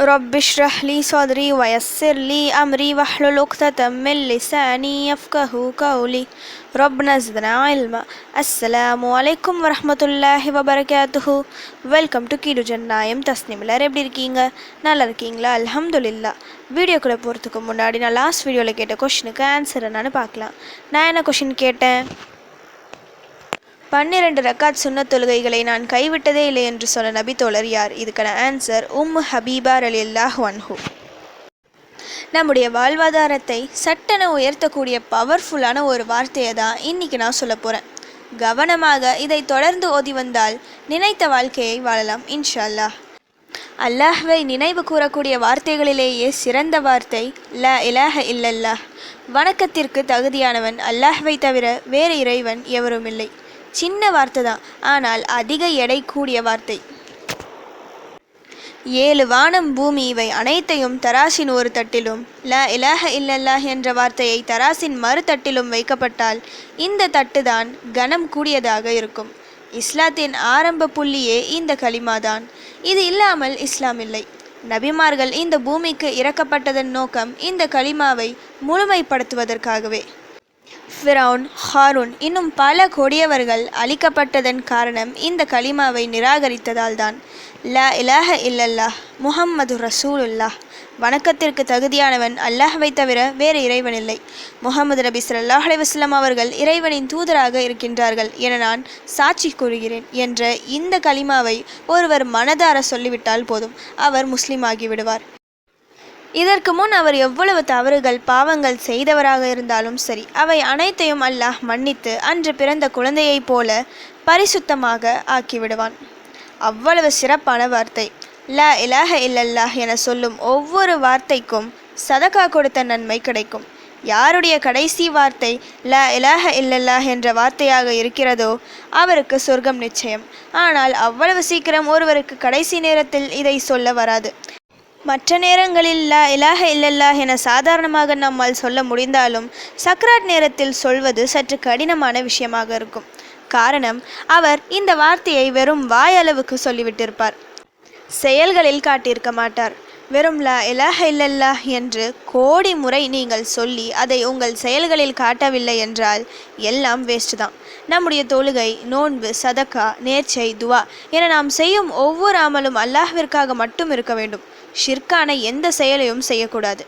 رب اشرح لي صدري ويسر لي أمري واحلل عقدة من لساني يفقهوا قولي ربنا زدنا علما. அஸ்ஸலாமு அலைக்கும் வரஹ்மத்துல்லாஹி வபரகாத்துஹு. வெல்கம் டு கீடு ஜன்னாயம் தஸ்னிம். எல்லாரும் எப்படி இருக்கீங்க? நல்லா இருக்கீங்களா? அல்ஹம்துலில்லாஹ். வீடியோக்குள்ளே போகிறதுக்கு முன்னாடி நான் லாஸ்ட் வீடியோவில் கேட்ட கொஷினுக்கு ஆன்சர் என்னன்னு பார்க்கலாம். நான் என்ன கொஷின் கேட்டேன்? 12 ரக்காத் சுன்னத் தொழுகைகளை நான் கைவிட்டதே இல்லை என்று சொன்ன நபி தோழர் யார்? இதுக்கான ஆன்சர் ஹபீபா ரலியல்லாஹு அன்ஹு. நம்முடைய வாழ்வாதாரத்தை சட்டென உயர்த்தக்கூடிய பவர்ஃபுல்லான ஒரு வார்த்தையை தான் இன்றைக்கி நான் சொல்ல போகிறேன். கவனமாக இதை தொடர்ந்து ஓதி வந்தால் நினைத்த வாழ்க்கையை வாழலாம் இன்ஷா அல்லாஹ். அல்லாஹ்வை நினைவு கூறக்கூடிய வார்த்தைகளிலேயே சிறந்த வார்த்தை லா இலாஹ இல்லல்லாஹ். வணக்கத்திற்கு தகுதியானவன் அல்லாஹ்வை தவிர வேறு இறைவன் எவரும் இல்லை. சின்ன வார்த்தை தான், ஆனால் அதிக எடை கூடிய வார்த்தை. 7 வானம் பூமி இவை அனைத்தையும் தராசின் ஒரு தட்டிலும் லா இலாஹ இல்லல்லாஹ் என்ற வார்த்தையை தராசின் மறு தட்டிலும் வைக்கப்பட்டால் இந்த தட்டு தான் கனம் கூடியதாக இருக்கும். இஸ்லாத்தின் ஆரம்ப புள்ளியே இந்த கலிமாதான். இது இல்லாமல் இஸ்லாம் இல்லை. நபிமார்கள் இந்த பூமிக்கு இறக்கப்பட்டதன் நோக்கம் இந்த கலிமாவை முழுமைப்படுத்துவதற்காகவே. ஃபிரௌன், ஹாரூன் இன்னும் பல கொடியவர்கள் அழிக்கப்பட்டதன் காரணம் இந்த கலிமாவை நிராகரித்ததால் தான். லா இலாஹ இல்லல்லாஹ் முஹம்மது ரசூலுல்லாஹ். வணக்கத்திற்கு தகுதியானவன் அல்லாஹ்வை தவிர வேறு இறைவன் இல்லை. முஹம்மது நபி ஸல்லல்லாஹு அலைஹி வஸல்லம் அவர்கள் இறைவனின் தூதராக இருக்கின்றார்கள் என நான் சாட்சி கூறுகிறேன் என்ற இந்த கலிமாவை ஒருவர் மனதார சொல்லிவிட்டால் போதும், அவர் முஸ்லீம் ஆகிவிடுவார். இதற்கு முன் அவர் எவ்வளவு தவறுகள் பாவங்கள் செய்தவராக இருந்தாலும் சரி, அவை அனைத்தையும் அல்லாஹ் மன்னித்து அன்று பிறந்த குழந்தையைப் போல பரிசுத்தமாக ஆக்கிவிடுவான். அவ்வளவு சிறப்பான வார்த்தை லா இலாஹ இல்லல்லாஹ் என சொல்லும் ஒவ்வொரு வார்த்தைக்கும் சதகா கொடுத்த நன்மை கிடைக்கும். யாருடைய கடைசி வார்த்தை லா இலாஹ இல்லல்லாஹ் என்ற வார்த்தையாக இருக்கிறதோ அவருக்கு சொர்க்கம் நிச்சயம். ஆனால் அவ்வளவு சீக்கிரம் ஒருவருக்கு கடைசி நேரத்தில் இதை சொல்ல வராது. மற்ற நேரங்களில் லா இலாஹ இல்லல்லாஹ் என சாதாரணமாக நம்மால் சொல்ல முடிந்தாலும் சக்ராட் நேரத்தில் சொல்வது சற்று கடினமான விஷயமாக இருக்கும். காரணம், அவர் இந்த வார்த்தையை வெறும் வாயளவுக்கு சொல்லிவிட்டிருப்பார், செயல்களில் காட்டியிருக்க மாட்டார். வெறும் லா இலாஹ இல்லல்லாஹ் என்று கோடி முறை நீங்கள் சொல்லி அதை உங்கள் செயல்களில் காட்டவில்லை என்றால் எல்லாம் வேஸ்ட் தான். நம்முடைய தொழுகை, நோன்பு, சதக்கா, நேர்ச்சை, துவா என நாம் செய்யும் ஒவ்வொரு அமலும் அல்லாஹ்விற்காக மட்டும் இருக்க வேண்டும். ஷிர்கான எந்த செயலையும் செய்யக்கூடாது.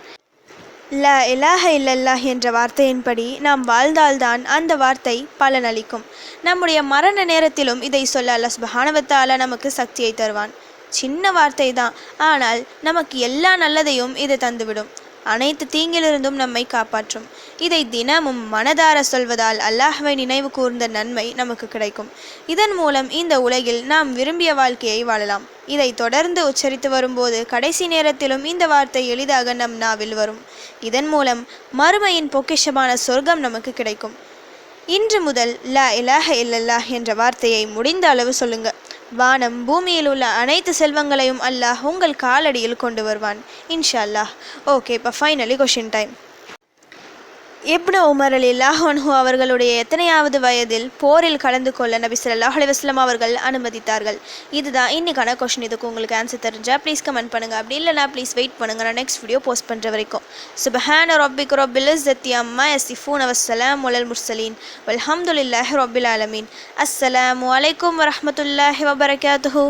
லா இலாஹ இல்லல்லாஹ் என்ற வார்த்தையின்படி நாம் வாழ்ந்தால்தான் அந்த வார்த்தை பலனளிக்கும். நம்முடைய மரண நேரத்திலும் இதை சொல்ல அல்லாஹ் சுப்ஹானஹு வ தஆலா நமக்கு சக்தியை தருவான். சின்ன வார்த்தை தான், ஆனால் நமக்கு எல்லா நல்லதையும் இது தந்துவிடும். அனைத்து தீங்கிலிருந்தும் நம்மை காப்பாற்றும். இதை தினமும் மனதார சொல்வதால் அல்லாஹ்வை நினைவு கூர்ந்த நன்மை நமக்கு கிடைக்கும். இதன் மூலம் இந்த உலகில் நாம் விரும்பிய வாழ்க்கையை வாழலாம். இதை தொடர்ந்து உச்சரித்து வரும்போது கடைசி நேரத்திலும் இந்த வார்த்தை எளிதாக நம் நாவில் வரும். இதன் மூலம் மறுமையின் பொக்கிஷமான சொர்க்கம் நமக்கு கிடைக்கும். இன்று முதல் லா இலாஹ இல்லல்லாஹ் என்ற வார்த்தையை முடிந்த அளவு சொல்லுங்க. வானம் பூமியில் உள்ள அனைத்து செல்வங்களையும் அல்லாஹ் உங்கள் காலடியில் கொண்டு வருவான் இன்ஷா அல்லாஹ். ஓகே, இப்போ ஃபைனலி கொஷின் டைம். இப்னு உமர் ரலியல்லாஹு அன்ஹு அவர்களுடைய எத்தனையாவது வயதில் போரில் கலந்து கொள்ள நபி ஸல்லல்லாஹு அலைஹி வஸல்லம் அவர்கள் அனுமதித்தார்கள்? இதுதான் இன்னைக்கான கொஷின். இதுக்கு உங்களுக்கு ஆன்சர் தெரிஞ்சா ப்ளீஸ் கமெண்ட் பண்ணுங்கள். அப்படி இல்லைனா ப்ளீஸ் வெயிட் பண்ணுங்கள், நான் நெக்ஸ்ட் வீடியோ போஸ்ட் பண்ணுற வரைக்கும். சுப்ஹான ரப்பிக ரப்பில் இஸ்ஸத்தி அம்மா யசிஃபூன வஸ்ஸலாமு அலல் முர்சலீன் வல்ஹம்துலில்லாஹி ரப்பில் ஆலமீன். அஸ்ஸலாமு அலைக்கும் வரஹ்மத்துல்லாஹி வபரகாத்துஹு.